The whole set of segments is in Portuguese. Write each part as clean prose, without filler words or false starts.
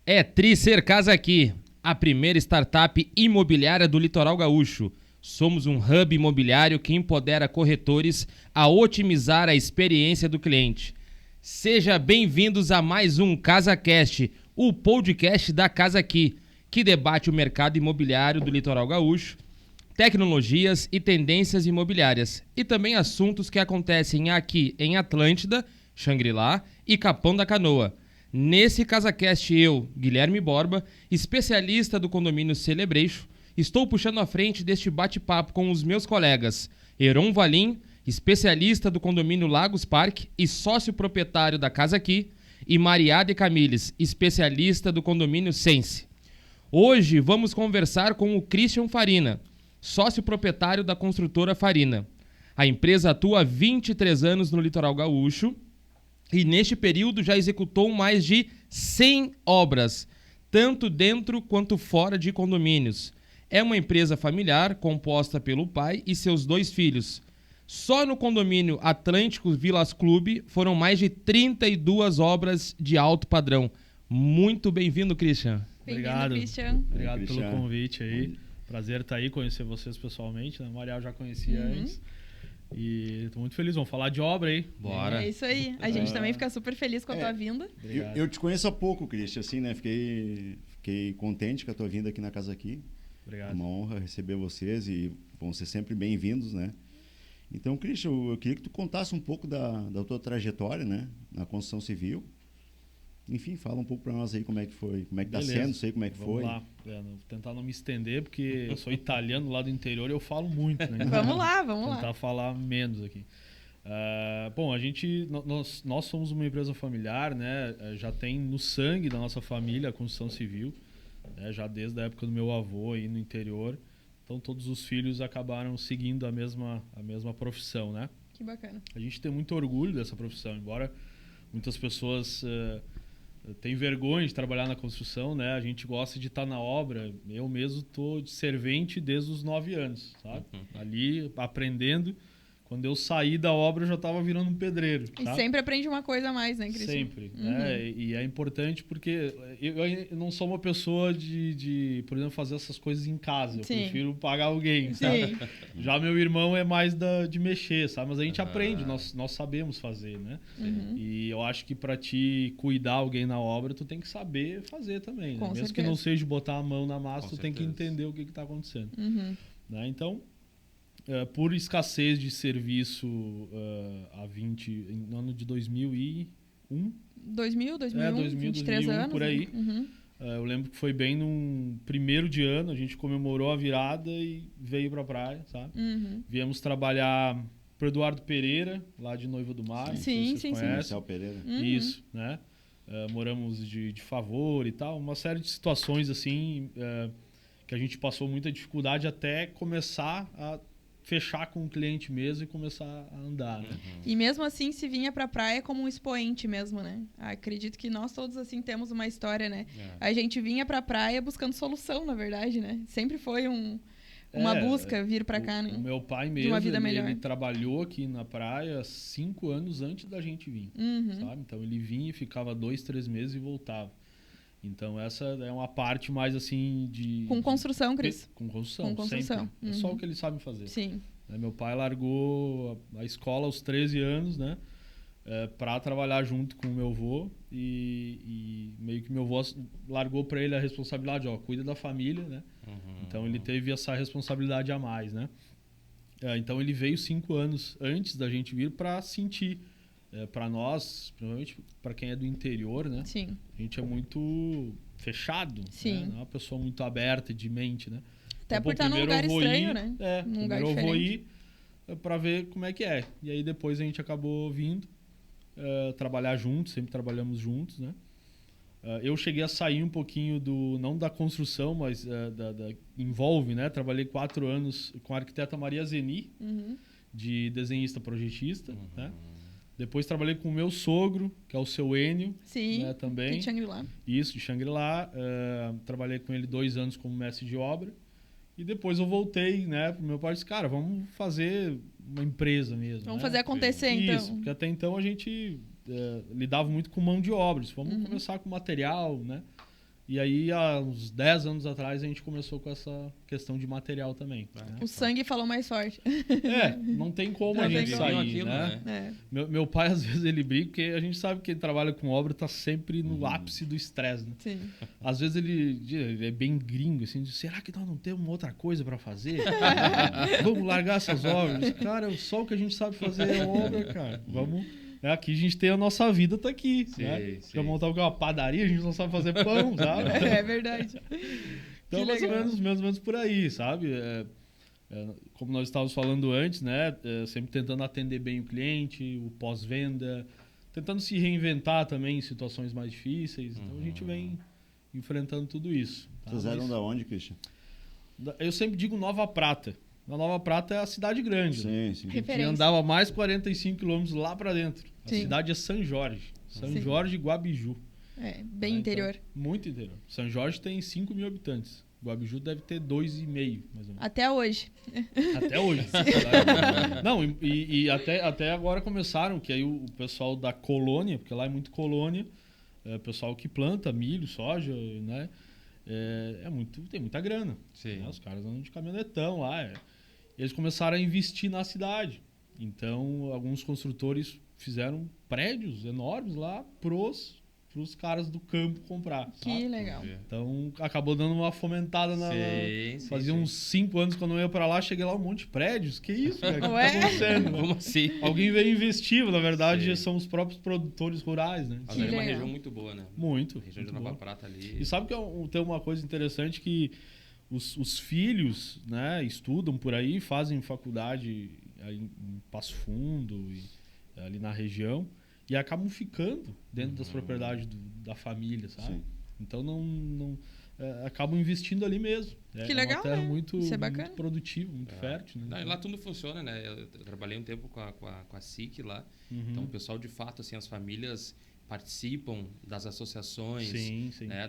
É Ser Casa Aqui, a primeira startup imobiliária do Litoral Gaúcho. Somos um hub imobiliário que empodera corretores a otimizar a experiência do cliente. Seja bem-vindos a mais um CasaCast, o podcast da Casa Aqui, que debate o mercado imobiliário do Litoral Gaúcho, tecnologias e tendências imobiliárias, e também assuntos que acontecem aqui em Atlântida, Xangri-Lá e Capão da Canoa. Nesse CasaCast, eu, Guilherme Borba, especialista do condomínio Celebration, estou puxando à frente deste bate-papo com os meus colegas Heron Valim, especialista do condomínio Lagos Park e sócio proprietário da Casa Aqui, e Mariade Camilles, especialista do condomínio Sense. Hoje vamos conversar com o Christian Farina, sócio proprietário da construtora Farina. A empresa atua há 23 anos no Litoral Gaúcho e neste período já executou mais de 100 obras, tanto dentro quanto fora de condomínios. É uma empresa familiar composta pelo pai e seus 2 filhos. Só no condomínio Atlântico Vilas Clube foram mais de 32 obras de alto padrão. Muito bem-vindo, Christian. Obrigado, Christian. Obrigado pelo convite aí. Prazer estar aí, conhecer vocês pessoalmente, né? A Marial já conhecia antes. E tô muito feliz, vamos falar de obra aí. Bora. É isso aí. A gente também fica super feliz com a tua vinda. Eu te conheço há pouco, Christian, assim, né? Fiquei contente com a tua vinda aqui na Casa Aqui. Obrigado. É uma honra receber vocês e vão ser sempre bem-vindos, né? Então, Christian, eu queria que tu contasse um pouco da tua trajetória, né? Na construção civil. Enfim, fala um pouco para nós aí como é que foi, como é que tá sendo, não sei como é que Vamos foi. lá. Vou tentar não me estender, porque eu sou italiano lá do interior e eu falo muito, né? Vamos lá. Tentar falar menos aqui. Bom, nós somos uma empresa familiar, né? Já tem no sangue da nossa família a construção civil, né? Já desde a época do meu avô aí no interior. Então todos os filhos acabaram seguindo a mesma profissão, né? Que bacana. A gente tem muito orgulho dessa profissão, embora muitas pessoas tenham vergonha de trabalhar na construção, né? A gente gosta de estar na obra. Eu mesmo estou de servente desde os 9 anos, sabe? Ali aprendendo. Quando eu saí da obra, eu já estava virando um pedreiro. E sabe? sempre aprende uma coisa a mais, né, Christian? Sempre. Né? E é importante porque eu não sou uma pessoa de, por exemplo, fazer essas coisas em casa. Eu prefiro pagar alguém, sabe? Já meu irmão é mais de mexer, sabe? Mas a gente aprende, nós sabemos fazer, né? E eu acho que para te cuidar alguém na obra, tu tem que saber fazer também. Né? Mesmo que não seja de botar a mão na massa, tu tem que entender o que está acontecendo. Né? Então, por escassez de serviço no ano de 2001. 23 anos. Por aí. Eu lembro que foi bem num primeiro de ano, a gente comemorou a virada e veio pra praia, sabe? Viemos trabalhar pro Eduardo Pereira, lá de Noiva do Mar. Sim. Marcelo Pereira. Isso, né? Moramos de favor e tal. Uma série de situações assim que a gente passou muita dificuldade até começar a fechar com o cliente mesmo e começar a andar, né? E mesmo assim se vinha pra praia como um expoente mesmo, né? Acredito que nós todos assim temos uma história, né? A gente vinha pra praia buscando solução, na verdade, né? Sempre foi uma busca vir pra cá, né? O meu pai mesmo, de uma vida melhor. Ele trabalhou aqui na praia 5 anos antes da gente vir, sabe? Então ele vinha e ficava 2, 3 meses e voltava. Então essa é uma parte mais assim de... Com construção, Cris. Com construção. Sempre. É só o que eles sabem fazer. Sim. Meu pai largou a escola aos 13 anos, né? Para trabalhar junto com o meu avô e meio que meu avô largou para ele a responsabilidade, cuida da família, né? Então ele teve essa responsabilidade a mais, né? Então ele veio 5 anos antes da gente vir para sentir. Para nós, principalmente para quem é do interior, né? Sim. A gente é muito fechado, Sim. Né? Não é uma pessoa muito aberta de mente, né? Até por estar num lugar estranho, né? Num lugar diferente. Eu vou ir para ver como é que é. E aí depois a gente acabou vindo trabalhar juntos, sempre trabalhamos juntos, né? Eu cheguei a sair um pouquinho não da construção, mas envolve, né? Trabalhei 4 anos com a arquiteta Maria Zeni, de desenhista projetista, né? Depois trabalhei com o meu sogro, que é o seu Enio. Sim, né, também. de Xangri-Lá. Isso, de Xangri-Lá. Trabalhei com ele 2 anos como mestre de obra. E depois eu voltei, né, pro meu pai e disse, cara, vamos fazer uma empresa mesmo. Vamos né? fazer acontecer, então. Isso, porque até então a gente lidava muito com mão de obra. Vamos começar com material, né? E aí, há uns 10 anos atrás, a gente começou com essa questão de material também. Né? O sangue falou mais forte. Não tem como a gente sair, aquilo, né? Meu pai, às vezes, ele briga, porque a gente sabe que quem trabalha com obra tá sempre no ápice do estresse, né? Sim. Às vezes ele é bem gringo, assim, diz, será que nós não temos outra coisa para fazer? Vamos largar essas obras? Cara, só o que a gente sabe fazer é obra, cara. Vamos... Aqui a gente tem a nossa vida, tá aqui. Sim, né? sim. Já montar uma padaria, a gente não sabe fazer pão, sabe? É verdade. Então, mais ou menos por aí, sabe? Como nós estávamos falando antes, né? Sempre tentando atender bem o cliente, o pós-venda, tentando se reinventar também em situações mais difíceis. Então, a gente vem enfrentando tudo isso. Tá? Vocês eram da onde, Christian? Eu sempre digo Nova Prata. A Nova Prata é a cidade grande. Sim, sim. A gente andava mais 45 quilômetros lá para dentro. A Sim. cidade é São Jorge. São Sim. Jorge e Guabiju. Bem interior. Então, muito interior. São Jorge tem 5 mil habitantes. Guabiju deve ter 2,5, mais ou menos. Até hoje. Até hoje. Não, e até agora começaram, que aí o pessoal da colônia, porque lá é muito colônia, o pessoal que planta milho, soja, né? Tem muita grana. Sim. Né? Os caras andam de caminhonetão lá. Eles começaram a investir na cidade. Então, alguns construtores fizeram prédios enormes lá pros caras do campo comprar. Que sabe? legal. Então, acabou dando uma fomentada na... Sim, Fazia uns 5 anos quando eu ia pra lá, cheguei lá um monte de prédios. Que isso, cara? O que Ué? tá acontecendo? Né? Como assim? Alguém veio investir, na verdade, Sim. são os próprios produtores rurais, né? Mas é uma legal. região muito boa, né? Muito. A região de muito Nova boa. Prata ali. E sabe que tem uma coisa interessante que os filhos, né, estudam por aí, fazem faculdade aí em Passo Fundo e ali na região e acabam ficando dentro das propriedades da família, sabe? Sim. Então acabam investindo ali mesmo. Que legal, uma terra né? muito, Isso é bacana. muito produtiva, muito fértil. Né? Não, e lá tudo funciona, né? Eu trabalhei um tempo com a SIC lá. Uhum. Então, o pessoal, de fato, assim, as famílias participam das associações, Sim, sim. né?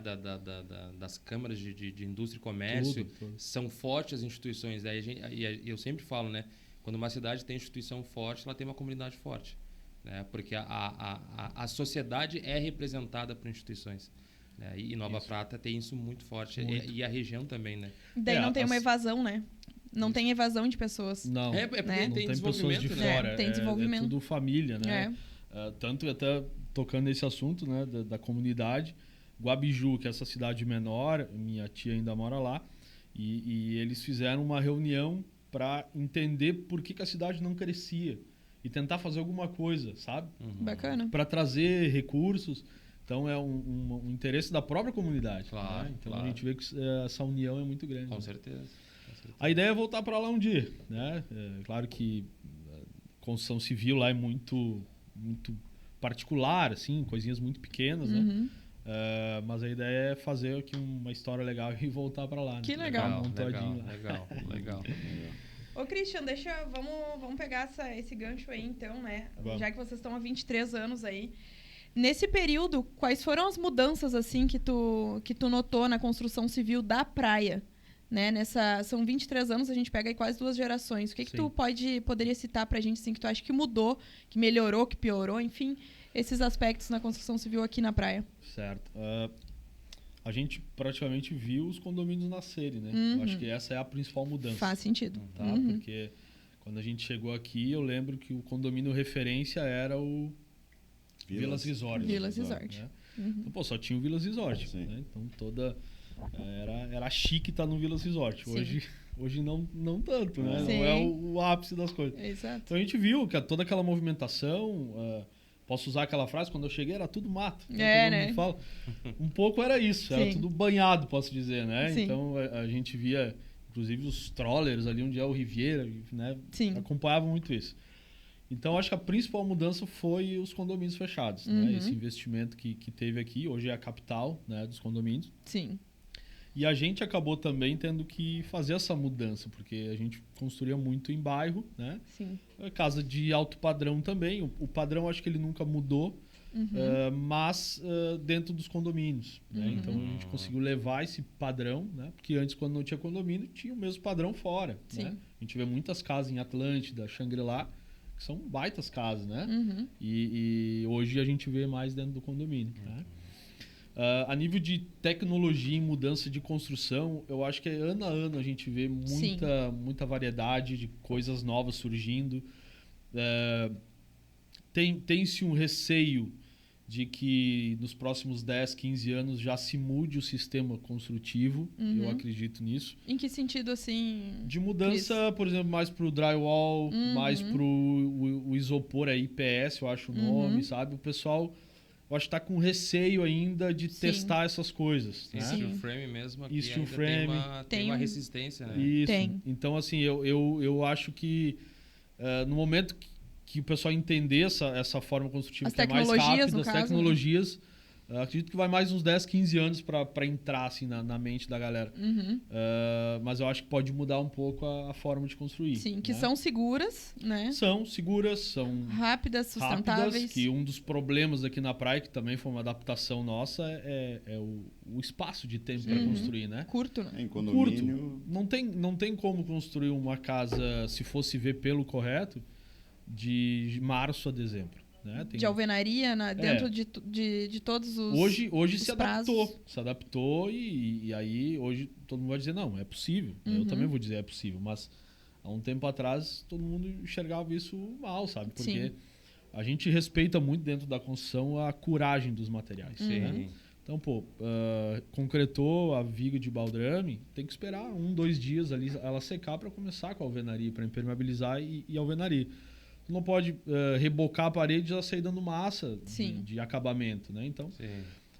Das câmaras de indústria e comércio. Tudo. São fortes as instituições. Né? E eu sempre falo, né? Quando uma cidade tem instituição forte, ela tem uma comunidade forte. Né? Porque a sociedade é representada por instituições. Né? E Nova Prata tem isso muito forte. Muito. E a região também, né? Daí não tem uma evasão, né? Não tem evasão de pessoas. Não, Porque Né? não tem tem pessoas desenvolvimento, de né? fora. Tem desenvolvimento. É tudo família, né? Tanto até tocando nesse assunto, né, da comunidade, Guabiju, que é essa cidade menor, minha tia ainda mora lá, e eles fizeram uma reunião para entender por que a cidade não crescia e tentar fazer alguma coisa, sabe? Bacana. Para trazer recursos. Então é um interesse da própria comunidade. Claro, né? Então claro. a gente vê que essa união é muito grande. Com né? certeza. A ideia é voltar para lá um dia, né? Claro que a construção civil lá é muito particular, assim, coisinhas muito pequenas, né? Mas a ideia é fazer aqui uma história legal e voltar para lá. Né? Que legal. Legal. Ô, Christian, vamos pegar esse gancho aí, então, né? Vamos. Já que vocês estão há 23 anos aí. Nesse período, quais foram as mudanças, assim, que tu notou na construção civil da praia? Né? São 23 anos, a gente pega aí quase 2 gerações. O que tu poderia citar pra gente, assim, que tu acha que mudou, que melhorou, que piorou, enfim, esses aspectos na construção civil aqui na praia? Certo. A gente praticamente viu os condomínios nascerem, né? Eu acho que essa é a principal mudança. Faz sentido. Tá? Porque quando a gente chegou aqui, eu lembro que o condomínio referência era o Vilas Resort. Vilas Resort. Né? Então, só tinha o Vilas Resort. Né? Então, era chique estar no Vilas Resort. Hoje não tanto, né? Sim. Não é o ápice das coisas. Exato. Então, a gente viu que toda aquela movimentação... Posso usar aquela frase? Quando eu cheguei era tudo mato. Né? Fala. Um pouco era isso. Era Sim. tudo banhado, posso dizer, né? Sim. Então, a gente via... Inclusive os trollers ali onde é o Riviera, né? Sim. Acompanhavam muito isso. Então, acho que a principal mudança foi os condomínios fechados. Né? Esse investimento que teve aqui, hoje é a capital, né, dos condomínios. Sim. E a gente acabou também tendo que fazer essa mudança, porque a gente construía muito em bairro, né? Sim. Casa de alto padrão também. O padrão acho que ele nunca mudou, mas dentro dos condomínios. Né? Então, a gente conseguiu levar esse padrão, né? Porque antes, quando não tinha condomínio, tinha o mesmo padrão fora. Sim. Né? A gente vê muitas casas em Atlântida, Xangri-Lá, que são baitas casas, né? E hoje a gente vê mais dentro do condomínio, né? A nível de tecnologia e mudança de construção, eu acho que ano a ano a gente vê muita variedade de coisas novas surgindo. Tem-se um receio de que nos próximos 10, 15 anos já se mude o sistema construtivo. Eu acredito nisso. Em que sentido, assim? De mudança, por exemplo, mais pro drywall, mais pro o isopor, IPS, eu acho o nome, sabe? O pessoal, eu acho que tá com receio ainda de testar essas coisas. Né? Steel frame mesmo, aqui Steel ainda frame. tem uma resistência, né? Isso. Tem. Então, assim, eu acho que no momento que o pessoal entender essa forma construtiva que é mais rápida, as tecnologias, acredito que vai mais uns 10, 15 anos para entrar assim, na mente da galera. Mas eu acho que pode mudar um pouco a forma de construir. Sim, que né? são seguras, né? São seguras, são rápidas, sustentáveis. Que um dos problemas aqui na praia, que também foi uma adaptação nossa, é o espaço de tempo para construir, né? Curto, né? Em condomínio... Curto. Não tem como construir uma casa, se fosse ver pelo correto, de março a dezembro. Né? De alvenaria dentro de todos os Hoje os se adaptou e aí hoje todo mundo vai dizer, não, é possível. Eu também vou dizer, é possível. Mas há um tempo atrás todo mundo enxergava isso mal, sabe? Porque a gente respeita muito dentro da construção a curagem dos materiais. Né? Então, concretou a viga de baldrame, tem que esperar 1, 2 dias ali ela secar para começar com a alvenaria, para impermeabilizar e alvenaria. Tu não pode rebocar a parede e já sair dando massa de acabamento, né? Então,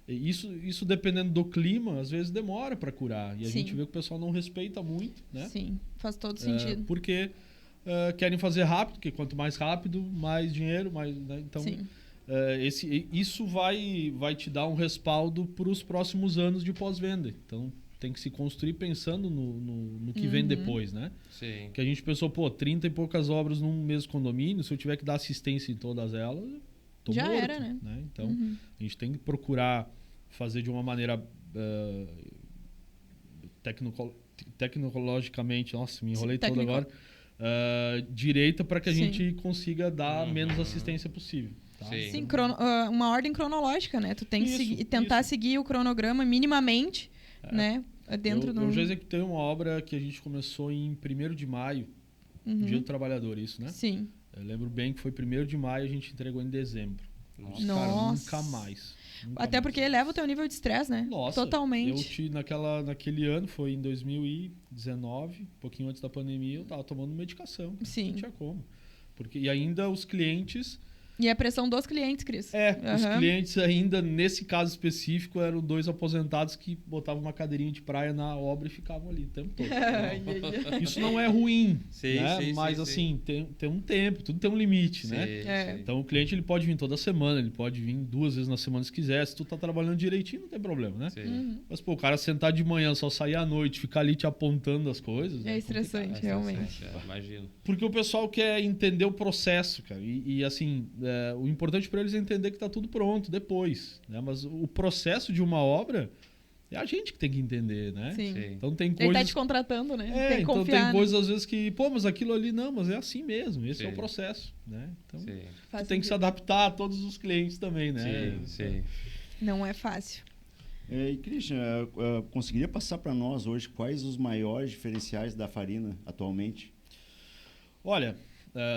isso dependendo do clima, às vezes demora para curar. E a gente vê que o pessoal não respeita muito, né? Sim, faz todo sentido. Porque querem fazer rápido, porque quanto mais rápido, mais dinheiro, mais... Né? Então, isso vai te dar um respaldo para os próximos anos de pós-venda. Então, tem que se construir pensando no que vem depois, né? Sim. Que a gente pensou, 30 e poucas obras num mesmo condomínio, se eu tiver que dar assistência em todas elas, tô já morto, era, né? Então, a gente tem que procurar fazer de uma maneira tecnologicamente, nossa, me enrolei todo agora, direita para que a gente consiga dar menos assistência possível. Tá? Sim, uma ordem cronológica, né? Tu tem que tentar seguir o cronograma minimamente, né? Eu já executei uma obra que a gente começou em 1º de maio, Dia do Trabalhador, isso, né? Sim. Eu lembro bem que foi 1º de maio e a gente entregou em dezembro. Nossa. Cara, nunca mais. Até porque eleva o teu nível de estresse, né? Nossa, totalmente. Naquele ano, foi em 2019, um pouquinho antes da pandemia, eu tava tomando medicação. Sim. Não tinha como. E ainda os clientes... E a pressão dos clientes, Cris. Os clientes ainda, nesse caso específico, eram 2 aposentados que botavam uma cadeirinha de praia na obra e ficavam ali o tempo todo. Isso não é ruim, né? Mas assim, tem um tempo, tudo tem um limite, né? Então o cliente ele pode vir toda semana, ele pode vir 2 vezes na semana se quiser. Se tu tá trabalhando direitinho, não tem problema, né? Mas o cara sentar de manhã, só sair à noite, ficar ali te apontando as coisas... É estressante, realmente. Imagino. Porque o pessoal quer entender o processo, cara. E assim... o importante para eles é entender que está tudo pronto depois, né? Mas o processo de uma obra é a gente que tem que entender, né? Sim. Então tem coisas... Ele tá te contratando, né? Tem que então confiar, tem coisas às vezes que, mas aquilo ali não, mas é assim mesmo, esse é o processo, né? Então tu tem que se adaptar a todos os clientes também, né? Sim. Não é fácil. E Christian, conseguiria passar para nós hoje quais os maiores diferenciais da Farina atualmente? Olha...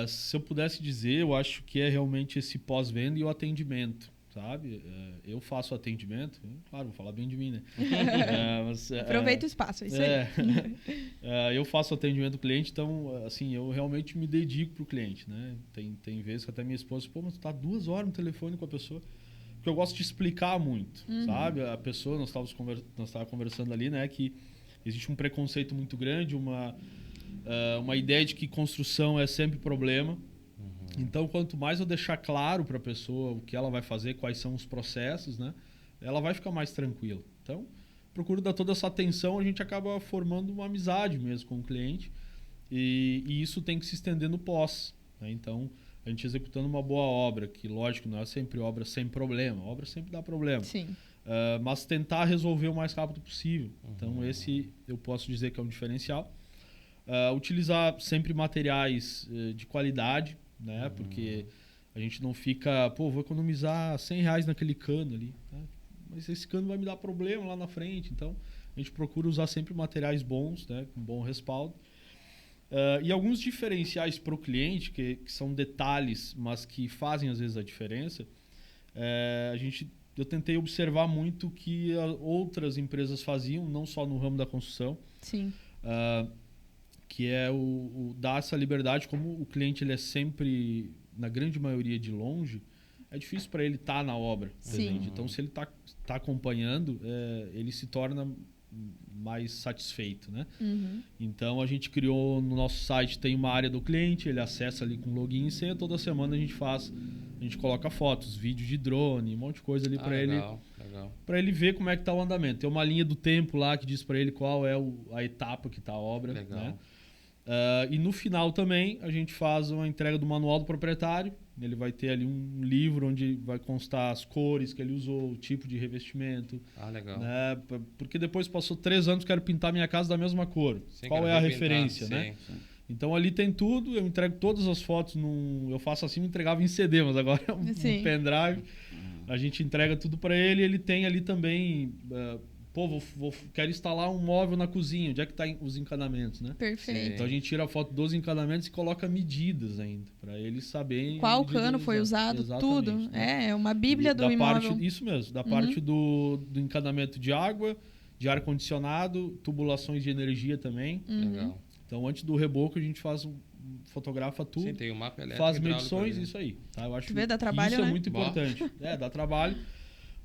se eu pudesse dizer, eu acho que é realmente esse pós-venda e o atendimento, sabe? Eu faço atendimento, claro, vou falar bem de mim, né? Aproveita o espaço, é isso aí. Eu faço atendimento do cliente, então, assim, eu realmente me dedico pro cliente, né? Tem vezes que até minha esposa, mas tu tá 2 horas no telefone com a pessoa, porque eu gosto de explicar muito, sabe? A pessoa, nós estávamos conversando ali, né? Que existe um preconceito muito grande, uma ideia de que construção é sempre problema. Então, quanto mais eu deixar claro para a pessoa o que ela vai fazer, quais são os processos, né, ela vai ficar mais tranquila. Então, procuro dar toda essa atenção, a gente acaba formando uma amizade mesmo com o cliente e isso tem que se estender no pós. Né? Então, a gente executando uma boa obra, que lógico, não é sempre obra sem problema, a obra sempre dá problema. Sim. Mas tentar resolver o mais rápido possível. Então, esse eu posso dizer que é um diferencial. Utilizar sempre materiais de qualidade, né? Porque a gente não fica, vou economizar R$100 naquele cano ali. Né? mas esse cano vai me dar problema lá na frente. Então, a gente procura usar sempre materiais bons, né, com bom respaldo. E alguns diferenciais para o cliente, que são detalhes, mas que fazem às vezes a diferença, eu tentei observar muito o que outras empresas faziam, não só no ramo da construção. Sim. Que é o dar essa liberdade, como o cliente ele é sempre, na grande maioria, de longe, é difícil para ele estar na obra presente. Então, se ele está acompanhando, ele se torna mais satisfeito, né? Uhum. Então, a gente criou no nosso site, tem uma área do cliente, ele acessa ali com login e senha, toda semana a gente coloca fotos, vídeos de drone, um monte de coisa ali para ele, para ele ver como é que está o andamento. Tem uma linha do tempo lá que diz para ele qual é a etapa que está a obra, né? E no final também a gente faz uma entrega do manual do proprietário. Ele vai ter ali um livro onde vai constar as cores que ele usou, o tipo de revestimento. Legal. Né? Porque depois passou 3 anos, quero pintar minha casa da mesma cor. Qual é a referência, né? Sim. Então ali tem tudo, eu entrego todas as fotos eu faço assim, me entregava em CD, mas agora é um pendrive. A gente entrega tudo para ele, ele tem ali também... quero instalar um móvel na cozinha, onde é que tá os encanamentos, né? Perfeito. Então a gente tira a foto dos encanamentos e coloca medidas ainda, para eles saberem... Qual cano foi usado, tudo. Né? É uma bíblia do imóvel. Isso mesmo, da parte do encanamento de água, de ar-condicionado, tubulações de energia também. Legal. Então antes do reboco a gente fotografa tudo. Sim, tem o mapa elétrico, faz medições, isso aí. Tá? Eu acho dá trabalho, isso né? é muito importante. Dá trabalho.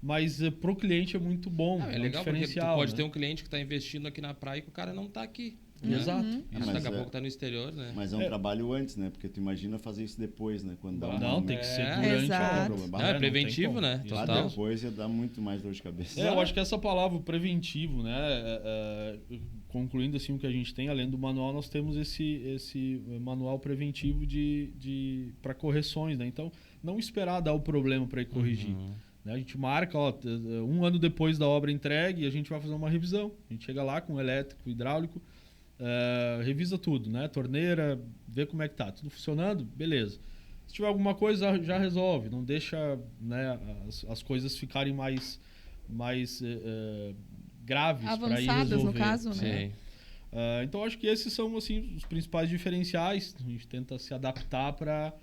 Mas pro cliente é muito bom. É legal porque tu diferencial, pode né? ter um cliente que está investindo aqui na praia e que o cara não está aqui. Exato. Isso daqui a pouco está no exterior, né? Mas é um trabalho antes, né? Porque tu imagina fazer isso depois, né? Quando dá Não, tem que ser durante a obra. Não, é preventivo, né? Total. Depois ia dar muito mais dor de cabeça. Eu acho que essa palavra preventivo, né? Concluindo assim o que a gente tem, além do manual, nós temos esse manual preventivo para correções, né? Então, não esperar dar o problema para ir corrigir. A gente marca, 1 ano depois da obra entregue, a gente vai fazer uma revisão. A gente chega lá com elétrico, hidráulico, revisa tudo, né? Torneira, vê como é que tá. Tudo funcionando? Beleza. Se tiver alguma coisa, já resolve. Não deixa, né, as coisas ficarem mais graves para ir resolver. Avançadas, no caso, né? Sim. Então, acho que esses são assim, os principais diferenciais. A gente tenta se adaptar para...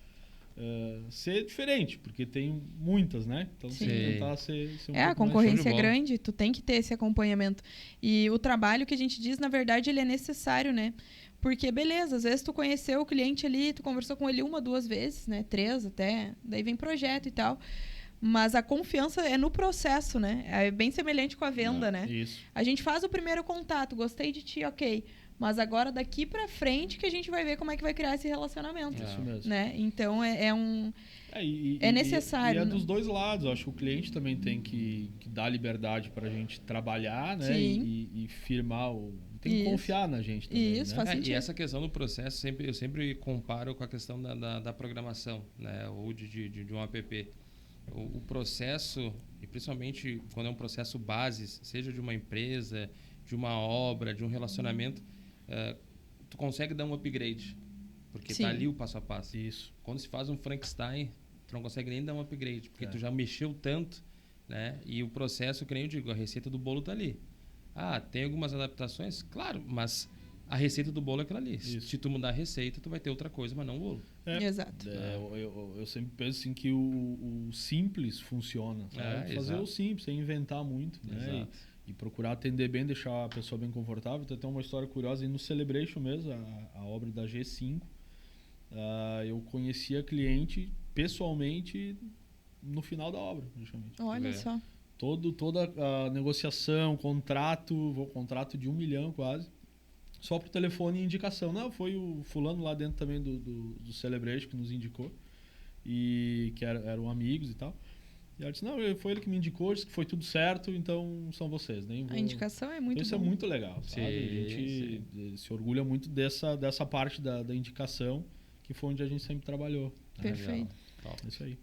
ser diferente, porque tem muitas, né? Então, tem que tentar ser um pouco a concorrência mais é grande, tu tem que ter esse acompanhamento. E o trabalho que a gente diz, na verdade, ele é necessário, né? Porque, beleza, às vezes tu conheceu o cliente ali, tu conversou com ele 1, 2 vezes, né? 3 até, daí vem projeto e tal. Mas a confiança é no processo, né? É bem semelhante com a venda, né? Isso. A gente faz o primeiro contato, gostei de ti, ok. Mas agora, daqui pra frente, que a gente vai ver como é que vai criar esse relacionamento. Isso mesmo. Né? Então, é necessário. E é dos dois lados. Eu acho que o cliente também tem que dar liberdade para a gente trabalhar, né? Sim. E firmar tem que confiar na gente também. Isso, né? faz sentido. E essa questão do processo, eu sempre comparo com a questão da programação, né? Ou de um app. O processo, e principalmente quando é um processo base, seja de uma empresa, de uma obra, de um relacionamento, tu consegue dar um upgrade, porque tá ali o passo a passo. Isso. Quando se faz um Frankenstein, tu não consegue nem dar um upgrade, porque tu já mexeu tanto, né? E o processo, que nem eu digo, a receita do bolo tá ali. Tem algumas adaptações? Claro, mas a receita do bolo é aquela ali. Isso. Se tu mudar a receita, tu vai ter outra coisa, mas não o bolo. Exato. Eu sempre penso assim que o simples funciona. Sabe? Fazer o simples, sem inventar muito, né? E procurar atender bem, deixar a pessoa bem confortável. Então, tem uma história curiosa. E no Celebration mesmo, a obra da G5, eu conheci a cliente pessoalmente no final da obra, praticamente. Olha só. Toda a negociação, contrato de 1 milhão quase, só por telefone e indicação. Não, foi o fulano lá dentro também do Celebration que nos indicou, e que eram amigos e tal. E ela disse, não, foi ele que me indicou, disse que foi tudo certo, então são vocês. A indicação é muito então, isso bom. é muito legal, sabe? A gente se orgulha muito dessa parte da indicação, que foi onde a gente sempre trabalhou. Perfeito. É isso aí.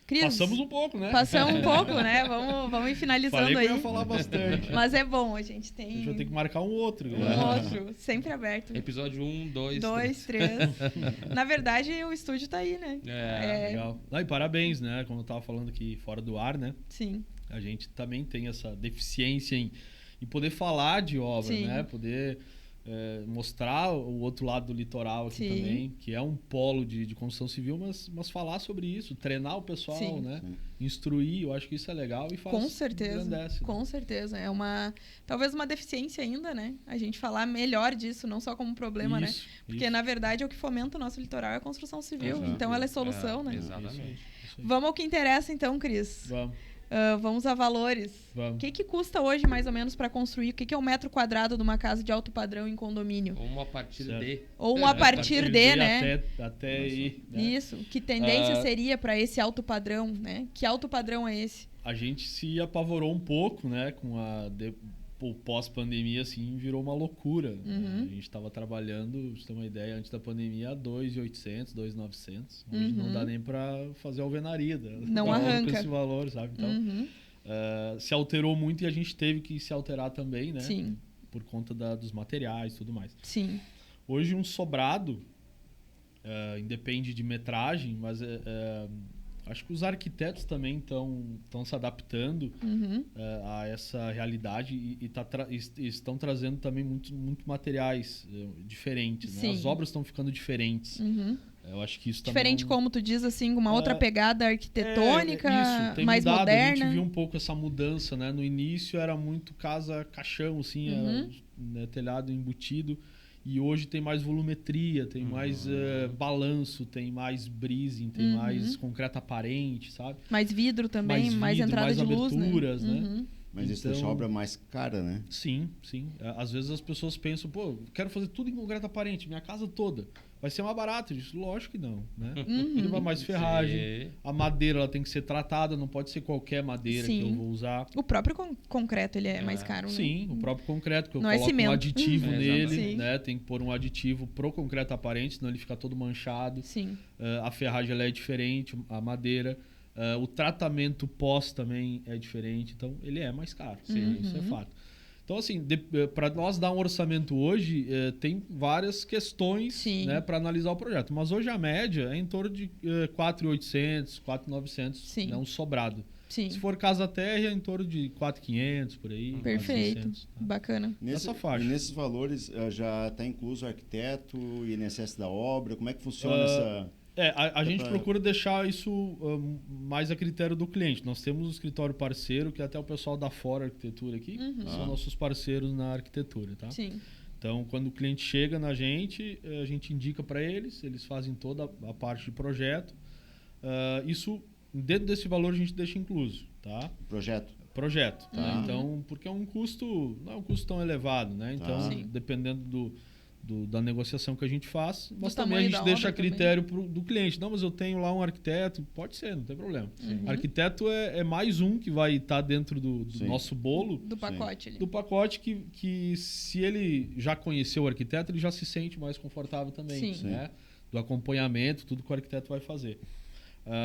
Cris, passamos um pouco, né? Passamos um pouco, né? Vamos ir finalizando. Falei que aí. eu ia falar bastante. Mas é bom, a gente tem... A gente vai ter que marcar um outro. Sempre aberto. Episódio 1, 2, 3. Na verdade, o estúdio tá aí, né? Legal. E parabéns, né? Como eu tava falando aqui fora do ar, né? Sim. A gente também tem essa deficiência em poder falar de obra, Sim. né? Poder mostrar o outro lado do litoral aqui Sim. também, que é um polo de construção civil, mas falar sobre isso, treinar o pessoal, Sim. né? Instruir, eu acho que isso é legal e faz. Com certeza, engrandece, com certeza. É talvez uma deficiência ainda, né? A gente falar melhor disso, não só como problema, né? Porque, na verdade, é o que fomenta o nosso litoral é a construção civil. Exato. Então, ela é solução, né? Exatamente. Isso aí. Vamos ao que interessa, então, Cris. Vamos. Vamos a valores. Vamos. O que custa hoje, mais ou menos, para construir? O que é um metro quadrado de uma casa de alto padrão em condomínio? Ou a partir Certo. de. Ou a partir de, né? Até aí. Né? Isso. Que tendência seria para esse alto padrão, né? Que alto padrão é esse? A gente se apavorou um pouco, né? Com o pós-pandemia, assim, virou uma loucura. Né? A gente estava trabalhando, pra você ter uma ideia, antes da pandemia, a 2.800, 2.900. Hoje não dá nem para fazer alvenaria. Não arranca. Com esse valor, sabe? Então, se alterou muito e a gente teve que se alterar também, né? Sim. Por conta dos materiais e tudo mais. Sim. Hoje, um sobrado, independe de metragem, mas acho que os arquitetos também estão se adaptando a essa realidade e estão trazendo também muito materiais diferentes. Né? As obras estão ficando diferentes. Eu acho que isso diferente também como tu diz, assim, uma outra pegada arquitetônica, isso, tem mais mudado. moderna. A gente viu um pouco essa mudança, né? No início era muito casa-caixão, assim, era, né, telhado embutido. E hoje tem mais volumetria, tem mais balanço, tem mais brising, tem mais concreto aparente, sabe? Mais vidro também, mais entrada mais de luz, aberturas, né? Mas isso deixa a obra mais cara, né? Sim, sim. Às vezes as pessoas pensam, pô, quero fazer tudo em concreto aparente, minha casa toda. Vai ser mais barato? Eu disse, lógico que não, né? Porque vai mais ferragem. A madeira ela tem que ser tratada, não pode ser qualquer madeira que eu vou usar. O próprio concreto ele é mais caro, né? Sim, o próprio concreto, que eu não coloco um aditivo nele, Sim. né? Tem que pôr um aditivo pro concreto aparente, senão ele fica todo manchado. Sim. A ferragem ela é diferente, a madeira. O tratamento pós também é diferente, então ele é mais caro. Isso é fato. Então, assim, para nós dar um orçamento hoje, tem várias questões, né, para analisar o projeto. Mas hoje a média é em torno de 4.800, 4.900, né, um sobrado. Sim. Se for casa térrea, é em torno de 4.500, por aí. Perfeito. 4.600, tá? Bacana. Nessa faixa. E nesses valores já está incluso o arquiteto, o INSS da obra? Como é que funciona essa... A gente procura deixar isso mais a critério do cliente. Nós temos um escritório parceiro, que é até o pessoal da Fora Arquitetura aqui, são nossos parceiros na arquitetura, tá? Sim. Então, quando o cliente chega na gente, a gente indica para eles fazem toda a parte de projeto. Isso, dentro desse valor, a gente deixa incluso, tá? Projeto, tá? Então, porque é um custo, não é um custo tão elevado, né? Então, dependendo da negociação que a gente faz, mas também a gente deixa a critério do cliente. Não, mas eu tenho lá um arquiteto, pode ser, não tem problema. Arquiteto é mais um que vai estar dentro do nosso bolo. Do pacote ali. Do pacote que se ele já conheceu o arquiteto, ele já se sente mais confortável também. Né? Do acompanhamento, tudo que o arquiteto vai fazer.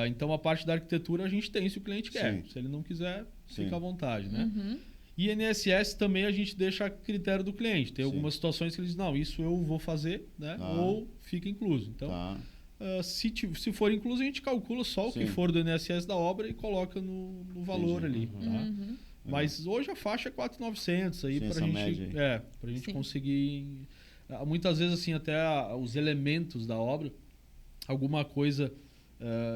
Então, a parte da arquitetura a gente tem se o cliente quer. Se ele não quiser, fica à vontade, né? E INSS também a gente deixa a critério do cliente. Tem algumas situações que ele diz, não, isso eu vou fazer, né? Ou fica incluso. Então, se for incluso, a gente calcula só o que for do INSS da obra e coloca no valor ali. Tá? Mas hoje a faixa é 4.900 aí pra gente conseguir... Muitas vezes, assim, até os elementos da obra, alguma coisa...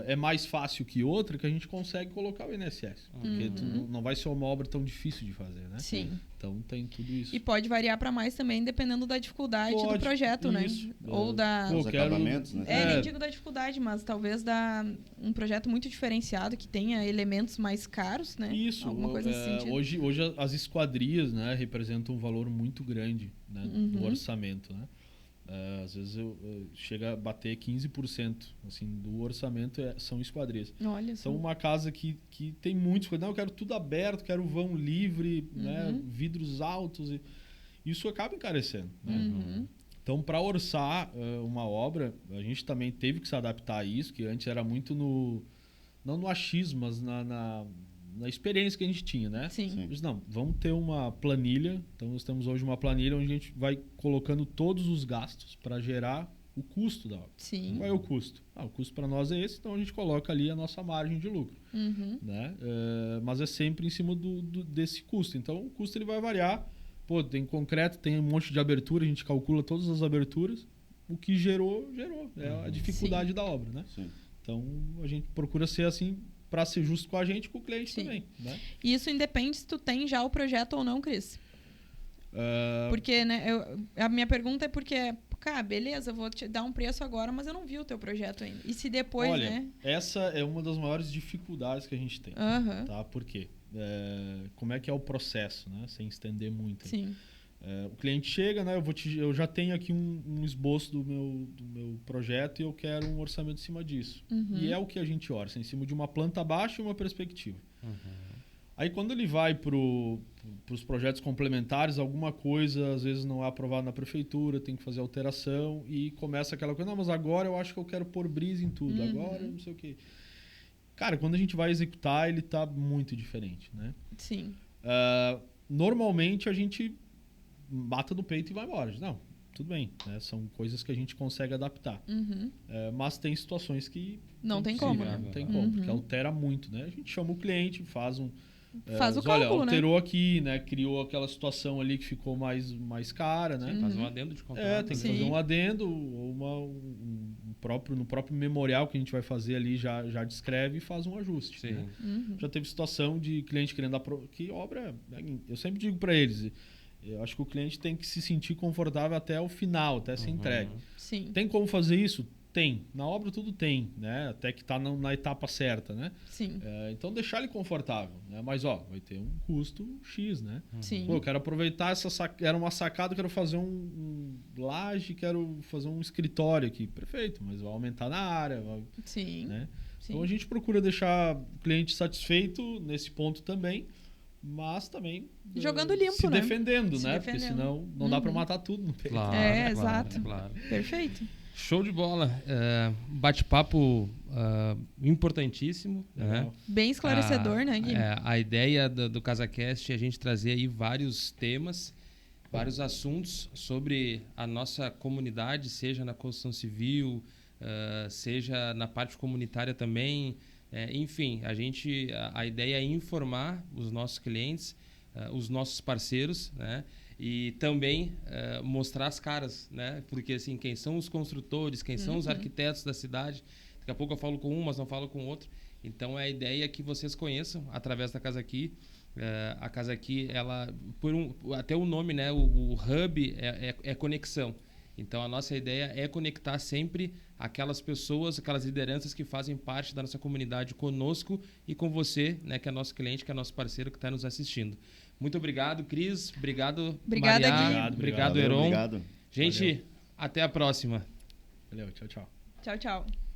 é mais fácil que outra que a gente consegue colocar o INSS. Porque não vai ser uma obra tão difícil de fazer, né? Sim. Então tem tudo isso. E pode variar para mais também, dependendo da dificuldade do projeto, isso. Né? Ou os acabamentos, né? Nem digo da dificuldade, mas talvez um projeto muito diferenciado que tenha elementos mais caros, né? Isso. Alguma coisa assim. Hoje as esquadrias, né, representam um valor muito grande, né, do orçamento, né? Às vezes chega a bater 15% assim, do orçamento são esquadrias. Olha só. Então, uma casa que tem muitos... Não, eu quero tudo aberto, quero vão livre, né, vidros altos. Isso acaba encarecendo. Né? Então, para orçar uma obra, a gente também teve que se adaptar a isso, que antes era muito não no achismo, mas na experiência que a gente tinha, né? Sim. Mas não, vamos ter uma planilha. Então, nós temos hoje uma planilha onde a gente vai colocando todos os gastos para gerar o custo da obra. Sim. Qual é o custo? O custo para nós é esse, então a gente coloca ali a nossa margem de lucro. Né? Mas é sempre em cima desse custo. Então, o custo ele vai variar. Pô, tem concreto, tem um monte de abertura, a gente calcula todas as aberturas. O que gerou. É a dificuldade da obra, né? Sim. Então, a gente procura ser assim para ser justo com a gente e com o cliente também. Né? E isso independe se tu tem já o projeto ou não, Cris. Porque, né, a minha pergunta é porque, cara, beleza, eu vou te dar um preço agora, mas eu não vi o teu projeto ainda. E se depois, olha, né? Essa é uma das maiores dificuldades que a gente tem. Tá? Por quê? Como é que é o processo, né? Sem estender muito. Sim. O cliente chega, né? Eu já tenho aqui um esboço do meu projeto e eu quero um orçamento em cima disso. E é o que a gente orça, em cima de uma planta baixa e uma perspectiva. Aí quando ele vai para os projetos complementares, alguma coisa às vezes não é aprovada na prefeitura, tem que fazer alteração e começa aquela coisa, não, mas agora eu acho que eu quero pôr brisa em tudo, agora eu não sei o quê. Cara, quando a gente vai executar, ele tá muito diferente, né? Sim. Normalmente a gente bata no peito e vai embora. Não, tudo bem, né? São coisas que a gente consegue adaptar. Mas tem situações que não tem como, né? Não tem como, porque altera muito, né? A gente chama o cliente, faz o cálculo, alterou aqui, né? Criou aquela situação ali que ficou mais cara, né? Faz um adendo de contrato. Tem que fazer um adendo, ou no próprio memorial que a gente vai fazer ali, já descreve e faz um ajuste. Né? Já teve situação de cliente querendo que obra, eu sempre digo para eles, eu acho que o cliente tem que se sentir confortável até o final, até ser entregue. Sim. Tem como fazer isso? Tem. Na obra tudo tem, né? Até que está na etapa certa, né? Sim. Então deixar ele confortável, né? Mas vai ter um custo X, né? Sim. Pô, eu quero aproveitar era uma sacada, quero fazer um laje, quero fazer um escritório aqui. Perfeito, mas vai aumentar na área. Sim. Né? Sim. Então a gente procura deixar o cliente satisfeito nesse ponto também, mas também jogando limpo, se né? Defendendo, né? Porque senão não dá para matar tudo no peito. Claro, exato. Claro. Perfeito. Show de bola. Bate-papo importantíssimo. Né? Bem esclarecedor, né, Gui? A ideia do CasaCast é a gente trazer aí vários temas, vários assuntos sobre a nossa comunidade, seja na construção civil, seja na parte comunitária também. Enfim, a ideia é informar os nossos clientes, os nossos parceiros, né? E também mostrar as caras, né? Porque assim, quem são os construtores, quem são os arquitetos da cidade. Daqui a pouco eu falo com um, mas não falo com outro. Então a ideia é que vocês conheçam através da Casa Aqui. A Casa Aqui, ela, até o nome, né? O hub é conexão. Então a nossa ideia é conectar sempre aquelas pessoas, aquelas lideranças que fazem parte da nossa comunidade conosco e com você, né? Que é nosso cliente, que é nosso parceiro que está nos assistindo. Muito obrigado, Cris. Obrigado, Obrigada, Mariá. Gui. Obrigado, Heron. Obrigado. Gente, até a próxima. Valeu, tchau, tchau. Tchau, tchau.